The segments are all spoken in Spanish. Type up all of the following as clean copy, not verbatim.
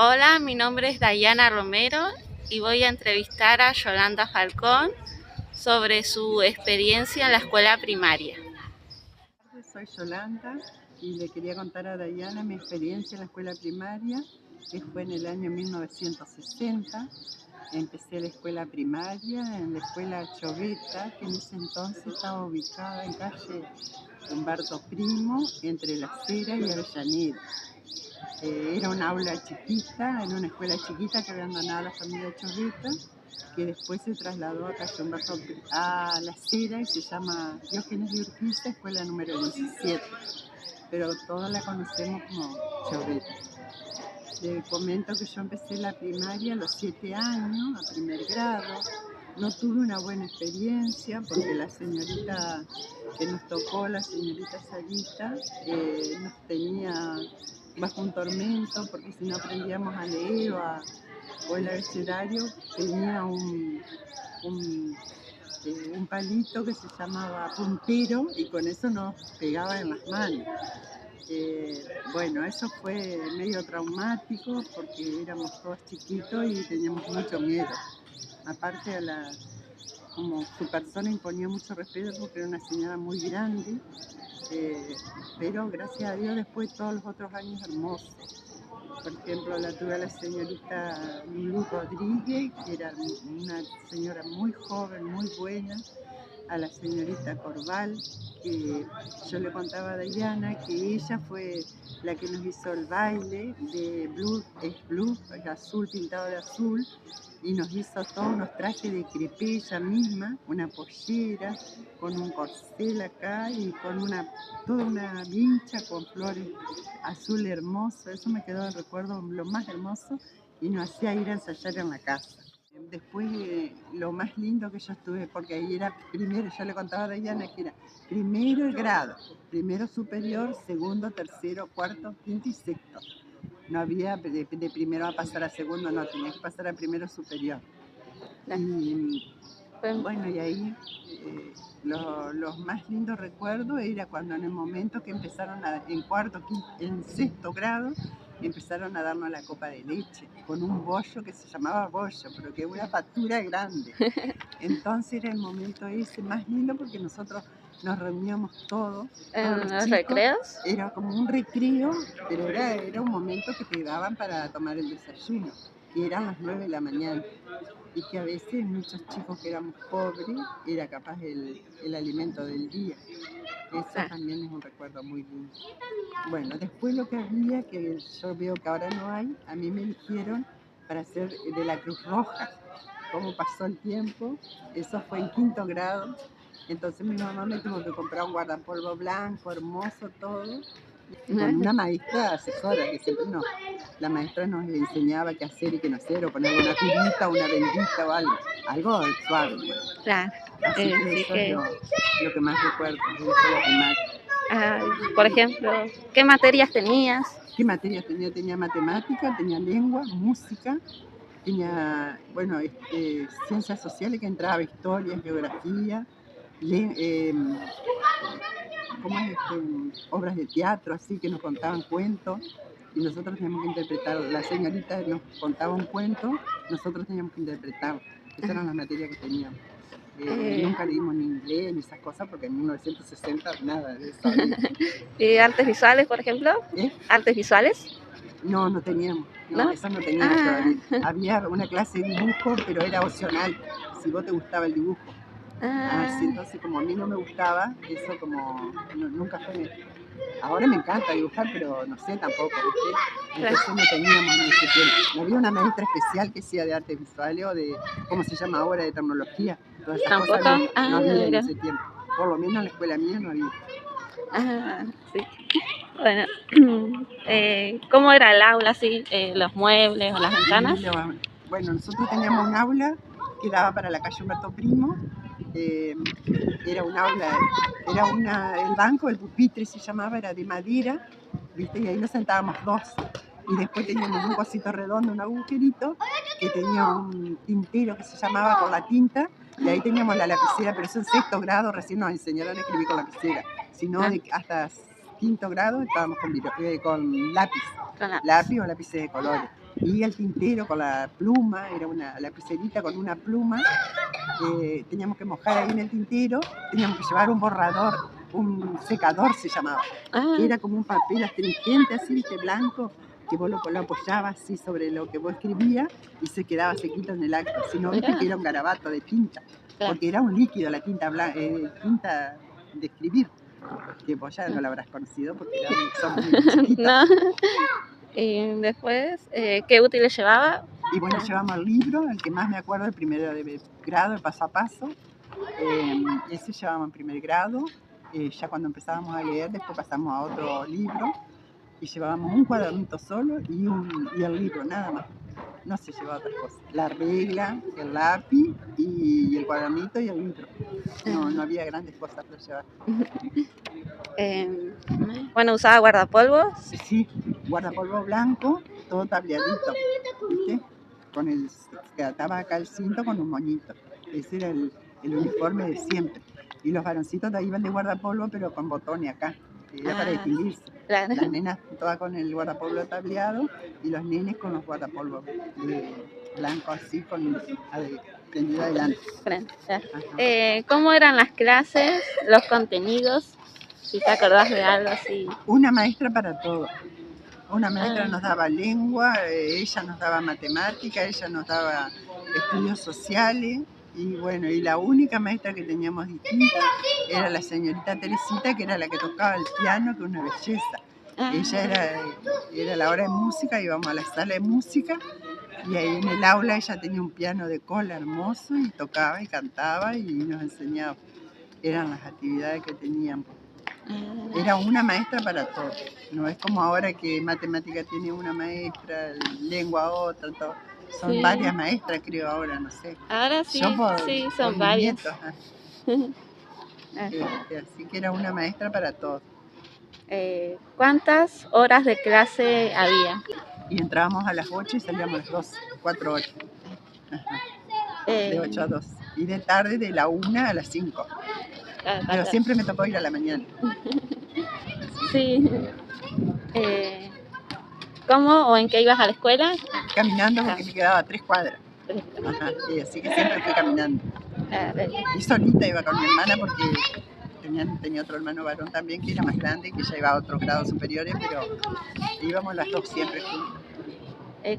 Hola, mi nombre es Dayana Romero y voy a entrevistar a Yolanda Falcón sobre su experiencia en la escuela primaria. Soy Yolanda y le quería contar a Dayana mi experiencia en la escuela primaria, que fue en el año 1960. Empecé la escuela primaria en la escuela Choveta, que en ese entonces estaba ubicada en calle Humberto Primo, entre La Cera y Avellaneda. Era un aula chiquita, en una escuela chiquita que había abandonado la familia Choveta, que después se trasladó a calle Humberto a La Cera y se llama Diógenes de Urquiza, escuela número 17, pero todos la conocemos como Choveta. Le comento que yo empecé la primaria a los 7 años, a primer grado. No tuve una buena experiencia porque la señorita que nos tocó, la señorita Sarita, nos tenía bajo un tormento porque si no aprendíamos a leer o el abecedario, tenía un palito que se llamaba puntero y con eso nos pegaba en las manos. Bueno, eso fue medio traumático porque éramos todos chiquitos y teníamos mucho miedo. Aparte, como su persona imponía mucho respeto porque era una señora muy grande, pero gracias a Dios después todos los otros años hermosos. Por ejemplo, la tuve a la señorita Lulú Rodríguez, que era una señora muy joven, muy buena. A la señorita Corval, que yo le contaba a Dayana que ella fue la que nos hizo el baile de blue, azul pintado de azul, y nos hizo todos unos trajes de crepé ella misma, una pollera, con un corcel acá y con toda una vincha con flores azul hermoso. Eso me quedó de recuerdo lo más hermoso y nos hacía ir a ensayar en la casa. Después, lo más lindo que yo estuve, porque ahí era primero, yo le contaba a Dayana que era primero grado, primero superior, segundo, tercero, cuarto, quinto y sexto. No había de primero a pasar a segundo, no, tenía que pasar a primero superior. Y bueno, y ahí los más lindos recuerdos era cuando en el momento que empezaron en cuarto, quinto, en sexto grado, empezaron a darnos la copa de leche con un bollo que se llamaba bollo, pero que era una factura grande. Entonces era el momento ese más lindo porque nosotros nos reuníamos todos los ¿Los chicos. recreos? Era como un recreo, pero era un momento que te daban para tomar el desayuno, que eran las 9 de la mañana. Y que a veces muchos chicos que éramos pobres era capaz el alimento del día. Eso también es un recuerdo muy lindo. Bueno, después lo que había, que yo veo que ahora no hay, a mí me eligieron para ser de la Cruz Roja. Cómo pasó el tiempo, eso fue en quinto grado. Entonces mi mamá me tuvo que comprar un guardapolvo blanco, hermoso todo, con una maestra asesora que siempre la maestra nos enseñaba qué hacer y qué no hacer, o poner una curita, una bendita o algo suave. Claro. Así que eso es lo que más recuerdo de la escuela primaria. Por ejemplo, ¿qué materias tenías? ¿Qué materias tenía? Tenía matemática, tenía lengua, música, tenía, bueno, ciencias sociales, que entraba historia, geografía, obras de teatro, así que nos contaban cuentos y nosotros teníamos que interpretar. La señorita nos contaba un cuento, nosotros teníamos que interpretar. Esas eran las materias que teníamos. Nunca leímos ni inglés ni esas cosas porque en 1960 nada de eso había. ¿Y artes visuales, por ejemplo? ¿Artes visuales? No, no teníamos. No, eso no teníamos todavía. Había una clase de dibujo, pero era opcional, si vos te gustaba el dibujo. Así, entonces como a mí no me gustaba, eso como nunca fue. Ahora me encanta dibujar, pero no sé tampoco, ¿viste? Entonces no teníamos en ese tiempo. No había una maestra especial que sea de artes visuales o de, ¿cómo se llama ahora?, de tecnología. Todas esas cosas no había en ese tiempo. Por lo menos en la escuela mía no había. Sí. Bueno, ¿cómo era el aula, así, los muebles o las ventanas? Bueno, nosotros teníamos un aula que daba para la calle Humberto Primo. Era un aula, el banco, el pupitre se llamaba, era de madera, ¿viste? Y ahí nos sentábamos dos. Y después teníamos un cosito redondo, un agujerito, que tenía un tintero que se llamaba con la tinta, y ahí teníamos la lapicera, pero eso en sexto grado recién nos enseñaron a escribir con lapicera. Si no, hasta quinto grado estábamos con lápiz o lápices de colores. Y el tintero con la pluma, era una lapicerita con una pluma, teníamos que mojar ahí en el tintero, teníamos que llevar un borrador, un secador se llamaba, que era como un papel astringente así, viste, blanco, que vos lo apoyabas así sobre lo que vos escribías y se quedaba sequito en el acto, si no, viste que era un garabato de tinta, porque era un líquido la tinta tinta de escribir, que vos ya no la habrás conocido porque son muy chiquitas. No. Y después, ¿qué útiles llevaba? Y bueno, llevamos el libro, el que más me acuerdo, el primero de grado, el paso a paso. Ese llevábamos en primer grado. Ya cuando empezábamos a leer, después pasamos a otro libro y llevábamos un cuadernito solo y el libro, nada más. No se llevaba otra cosa. La regla, el lápiz y el cuadernito y el libro. No había grandes cosas para llevar. Bueno, ¿usaba guardapolvos? Sí, guardapolvo blanco, todo tableadito, ¿viste? Que ataba acá el cinto con un moñito. Ese era el uniforme de siempre. Y los varoncitos de ahí iban de guardapolvo, pero con botones acá. Era para distinguirse. Claro. Las nenas todas con el guardapolvo tableado y los nenes con los guardapolvos blanco así, tendido adelante. ¿Cómo eran las clases, los contenidos? Si te acordás de algo así. Una maestra para todo. Una maestra nos daba lengua, ella nos daba matemática, ella nos daba estudios sociales y bueno, y la única maestra que teníamos distinta era la señorita Teresita, que era la que tocaba el piano, que una belleza. Ella era la hora de música, íbamos a la sala de música y ahí en el aula ella tenía un piano de cola hermoso y tocaba y cantaba y nos enseñaba. Eran las actividades que teníamos. Era una maestra para todo. No es como ahora que matemática tiene una maestra, lengua otra, todo. Son varias maestras, creo, ahora, no sé. Ahora sí, son varias. Así que era una maestra para todo. ¿Cuántas horas de clase había? Y entrábamos a las 8 y salíamos a las 12, 4 horas. De 8 a 2. Y de tarde de la 1 a las 5. Pero siempre me tocó ir a la mañana. Sí. ¿Cómo o en qué ibas a la escuela? Caminando porque me quedaba 3 cuadras. Así que siempre fui caminando. Y solita iba con mi hermana porque tenía otro hermano varón también que era más grande, que ya iba a otros grados superiores, pero íbamos las dos siempre juntos.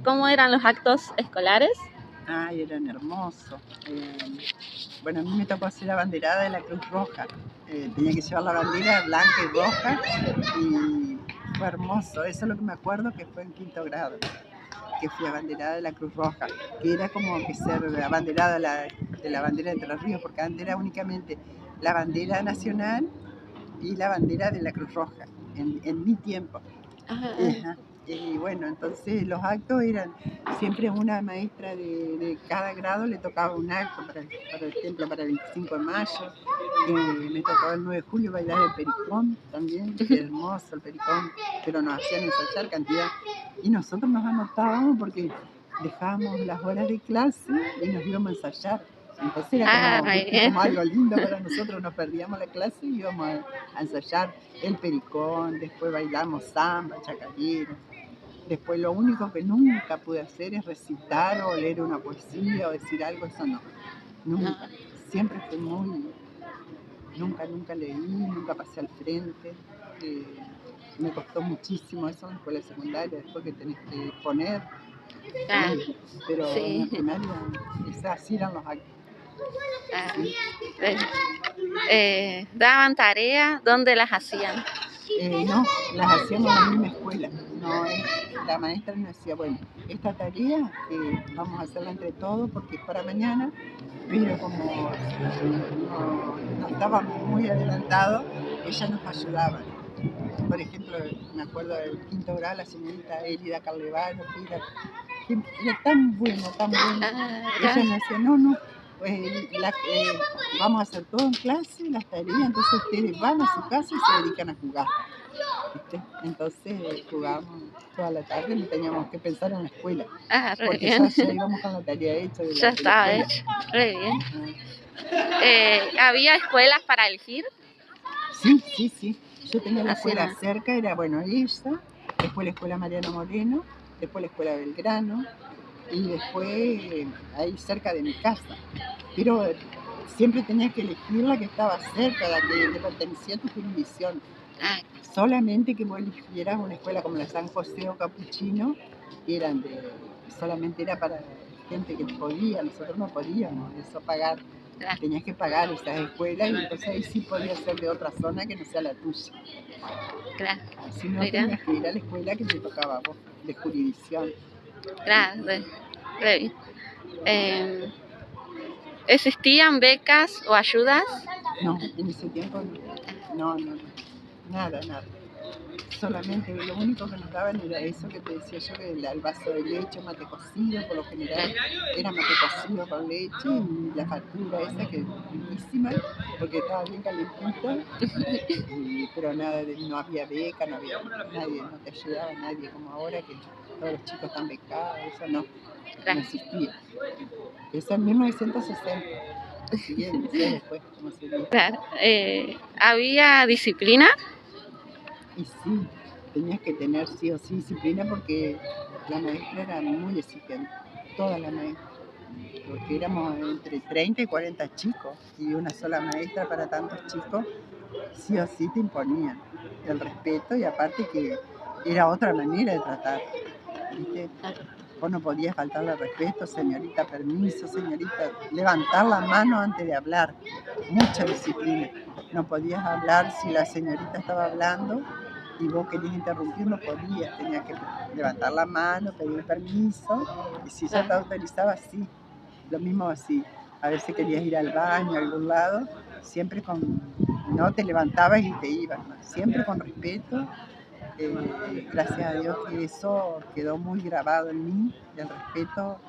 ¿Cómo eran los actos escolares? Ay, eran hermosos. Bueno, a mí me tocó hacer la banderada de la Cruz Roja. Tenía que llevar la bandera blanca y roja y fue hermoso. Eso es lo que me acuerdo, que fue en 5º grado, que fui abanderada de la Cruz Roja, que era como que ser abanderada de la bandera de Entre Ríos, porque antes era únicamente la bandera nacional y la bandera de la Cruz Roja, en mi tiempo. Y bueno, entonces los actos eran siempre una maestra de cada grado, le tocaba un acto, por ejemplo, para el 25 de mayo, me tocaba el 9 de julio bailar el pericón también, que hermoso el pericón, pero nos hacían ensayar cantidad. Y nosotros nos anotábamos porque dejábamos las horas de clase y nos íbamos a ensayar. Entonces era como algo lindo para nosotros, nos perdíamos la clase y íbamos a ensayar el pericón, después bailamos samba, chacarero. Después lo único que nunca pude hacer es recitar o leer una poesía o decir algo, eso no, nunca. Siempre fui nunca leí, nunca pasé al frente. Me costó muchísimo eso en la escuela secundaria, después que tenés que exponer. Pero en la primaria, así eran los actos. ¿Daban tareas? ¿Dónde las hacían? No, las hacíamos en la misma escuela. No, la maestra nos decía, bueno, esta tarea vamos a hacerla entre todos porque es para mañana, pero como no estábamos muy adelantados, ella nos ayudaba. Por ejemplo, me acuerdo del 5º grado, la señorita Elida Carlevaro, que era tan buena. Ella nos decía, no, vamos a hacer todo en clase, las tareas, entonces ustedes van a su casa y se dedican a jugar. ¿Viste? Entonces jugábamos toda la tarde y no teníamos que pensar en la escuela. Porque ya íbamos con la tarea hecha. Ya estaba hecho, re bien. ¿Había escuelas para elegir? Sí. Yo tenía la escuela cerca, era ella, después la escuela Mariano Moreno, después la escuela Belgrano y después ahí cerca de mi casa. Pero siempre tenías que elegir la que estaba cerca, la que te pertenecía a tu jurisdicción. Ah, Solamente que vos eligieras una escuela como la San José o Capuchino, que eran solamente era para gente que podía, nosotros no podíamos eso pagar. claro, Tenías que pagar esas escuelas y entonces ahí sí podía ser de otra zona que no sea la tuya. claro. Si no, Mira, tenías que ir a la escuela que te tocaba a vos, de jurisdicción. claro, re bien. Em, ¿Existían becas o ayudas? No, en ese tiempo no, nada, nada. Solamente lo único que nos daban era eso que te decía yo, que el vaso de leche, mate cocido, por lo general era mate cocido con leche y la factura esa que es riquísima, porque estaba bien calentita, pero nada, no había beca, no había nadie, no te ayudaba nadie como ahora que todos los chicos están becados, eso no Claro, existía. Eso en 1960, bien, no sé después cómo sería. claro. ¿Había disciplina? Y sí, tenías que tener sí o sí disciplina porque la maestra era muy exigente, toda la maestra, porque éramos entre 30 y 40 chicos y una sola maestra para tantos chicos, sí o sí te imponían el respeto y aparte que era otra manera de tratar, ¿viste? Vos no podías faltarle al respeto, señorita, permiso, señorita, levantar la mano antes de hablar, mucha disciplina. No podías hablar si la señorita estaba hablando y vos querías interrumpir, no podías, tenías que levantar la mano, pedir permiso, y si ella te autorizaba, sí. Lo mismo así, a ver si querías ir al baño, a algún lado, siempre no te levantabas y te ibas, ¿no? Siempre con respeto. Gracias a Dios que eso quedó muy grabado en mí, el respeto.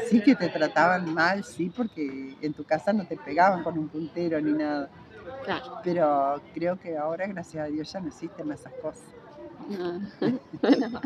Sí que te trataban mal, sí, porque en tu casa no te pegaban con un puntero ni nada. Claro. Pero creo que ahora, gracias a Dios, ya no existen esas cosas. No.